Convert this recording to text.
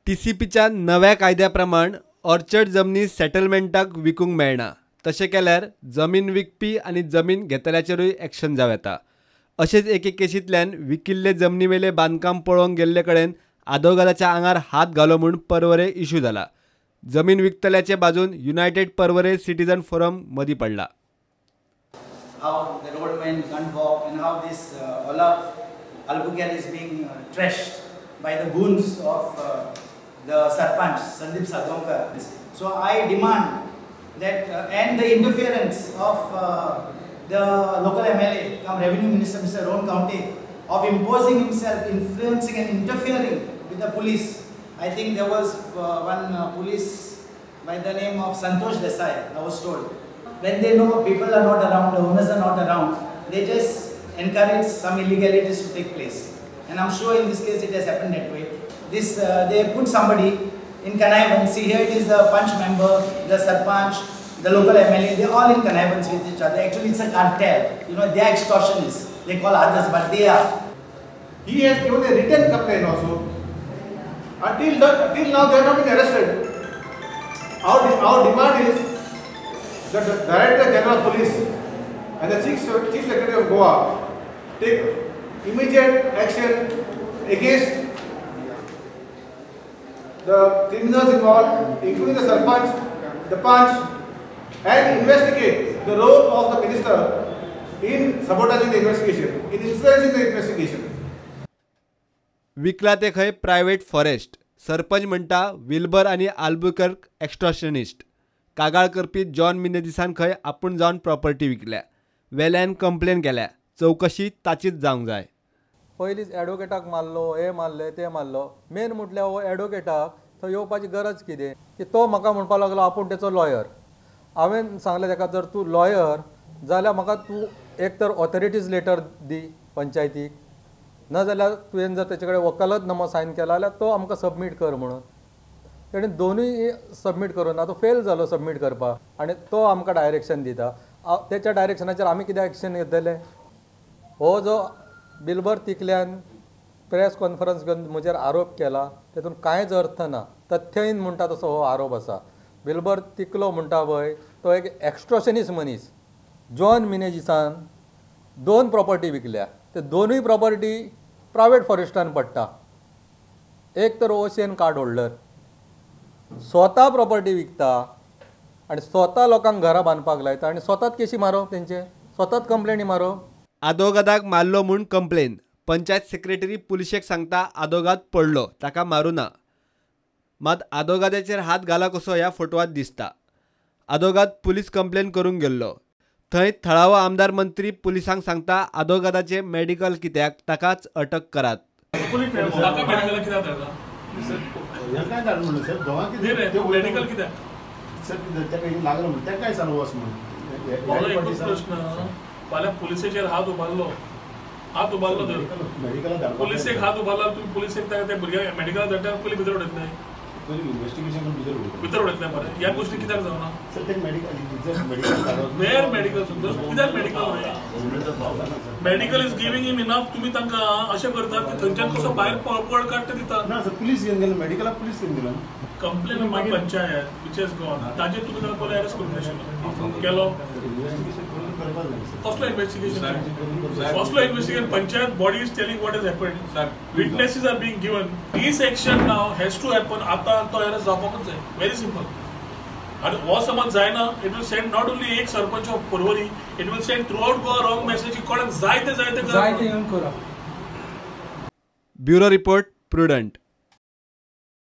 TCPच्या नव्या कायद्याप्रमाण ऑर्चर्ड जमनी सेटलमेंटाक विकूंक मेळना, तशें केल्यार जमीन विकपी आनी जमीन घेतल्याचेरूय एक्शन जावं येता. अशेंच एके केशींतल्यान विकिल्ले जमनीवेले बांदकाम पळोवंक गेल्ले कडेन आदवोगादाच्या आंगार हात घालो म्हूण परवरे इश्यू जाला. जमीन विकतल्याचे बाजून युनायटेड परवरे सिटीजन फोरम मदीं पडला. How the roadmen can't walk and how this Olaf Albuquerque is being trashed by the goons of the Sarpanch, Sandeep Sadhonkar. So I demand that and the interference of the local MLA, Revenue Minister Mr. Rohan County, of imposing himself, influencing and interfering with the police. I think there was one police by the name of Santosh Desai, I was told. When they know people are not around, the owners are not around, they just encourage some illegalities to take place. And I'm sure in this case it has happened that way. They put somebody in connivance. See, here it is the punch member, the sarpanch, the local MLA, they're all in connivance with each other. Actually it's a cartel. You know, they are extortionists. They call others, but they are. He has given a written complaint also. Until now they have not been arrested. Our demand is that the Director General of Police and the Chief Secretary of Goa take immediate action against the criminals involved, including the Sarpanch, the Panch, and investigate the role of the Minister in sabotaging the investigation, in influencing the investigation. विकला ते खंय private forest. Sarpanch म्हणटा Wilbur आनी आल्बुकर्क एक्स्टॉर्शनिस्ट. कागाळ करपी John मिनेदिसान खंय आपूण जावन property विकल्या. वेल्यान कंप्लेन केल्या. चवकशी ताचीच जावंक जाय. पयलींच एडवोकेटाक मारलो, हे मारले ते मारलो. मेन म्हटल्यार हो एडवोकेटाक थंय येवपाची गरज कितें की तो म्हाका म्हणपाक लागलो आपूण तेचो लॉयर. हांवें सांगलें ताका जर तूं लॉयर जाल्यार म्हाका तूं एक तर ऑथॉरिटीज लेटर दी पंचायतीक, नाजाल्यार तुवें जर तेचे कडेन वकालत नामो सायन केला जाल्यार तो आमकां सबमीट कर म्हणून. तेणें दोनूय सबमीट करून ना तो फेल जालो सबमीट करपाक आनी तो आमकां डायरेक्शन दिता. तेच्या डायरेक्शनाचेर आमी कितें एक्शन घेतले. हो जो बिल्बर तिकल्यान प्रेस कॉन्फरन्स घेवन म्हजेर आरोप केला तेतून कांयच अर्थ ना. तथ्यहीन म्हणटा तसो हो आरोप आसा. बिल्बर तिकलो म्हणटा पळय तो एक एक्स्ट्रॉशनिस्ट मनीस. जॉन मिनेजिसान 2 प्रॉपर्टी विकल्या. ते दोनूय प्रॉपर्टी प्रायवेट फॉरेस्टान पडटा. एक तर ओशियन कार्ड होल्डर स्वता प्रॉपर्टी विकता आनी स्वता लोकांक घरां बांदपाक लायता आनी स्वताच केशी मारप, तेंचे स्वताच कंप्लेनी मारप. आदवोगादाक मारलो म्हूण कंप्लेन. पंचायत सेक्रेटरी पुलिशेक सांगता आदवोगाद पडलो, ताका मारूना. मात आदवोगादाचेर हात घाला कसो ह्या फोटवांत दिसता. आदवोगाद पुलीस कंप्लेन करूंक गेल्लो. थंय थळावो आमदार मंत्री पुलिसांक सांगता आदवोगादाचे मेडिकल कित्याक, ताकाच अटक करात. मेडिकल कित्याक फाल्यां पुलिसेचेर हात उबारलो पुलिसेक हात उबारला तुम्ही पुलिसेक त्या भुरग्याक मेडिकल धाडटा पयलीं भितर उडयतले भितर उडयतले मरे. ह्या गोष्टी कित्याक जावना. वेर मेडिकल कित्याक medical is giving him enough. तुम्ही तांकां अशें करतात की थंयच्यान कसो भायर पळ काडटा दिता. पुलीस घेवन गेलो मेडिकलाक पुलीस घेवन गेलो. कंप्लेन मागीर पंचायत विच इज गॉन ताजेर तुमी ताका पयलीं अरेस्ट करूंक नाशिल्लो केलो. कसलो investigation panchayat body is telling what is happened. Witnesses are being given. This action now has to happen. आतां तो अरेस्ट जावपाकूच जाय. Very simple. आणि हो समज जायना it will send not only एक sarpanch of Porvori, it will send throughout Goa wrong message. कोणाक जाय ते करा. Bureau report prudent.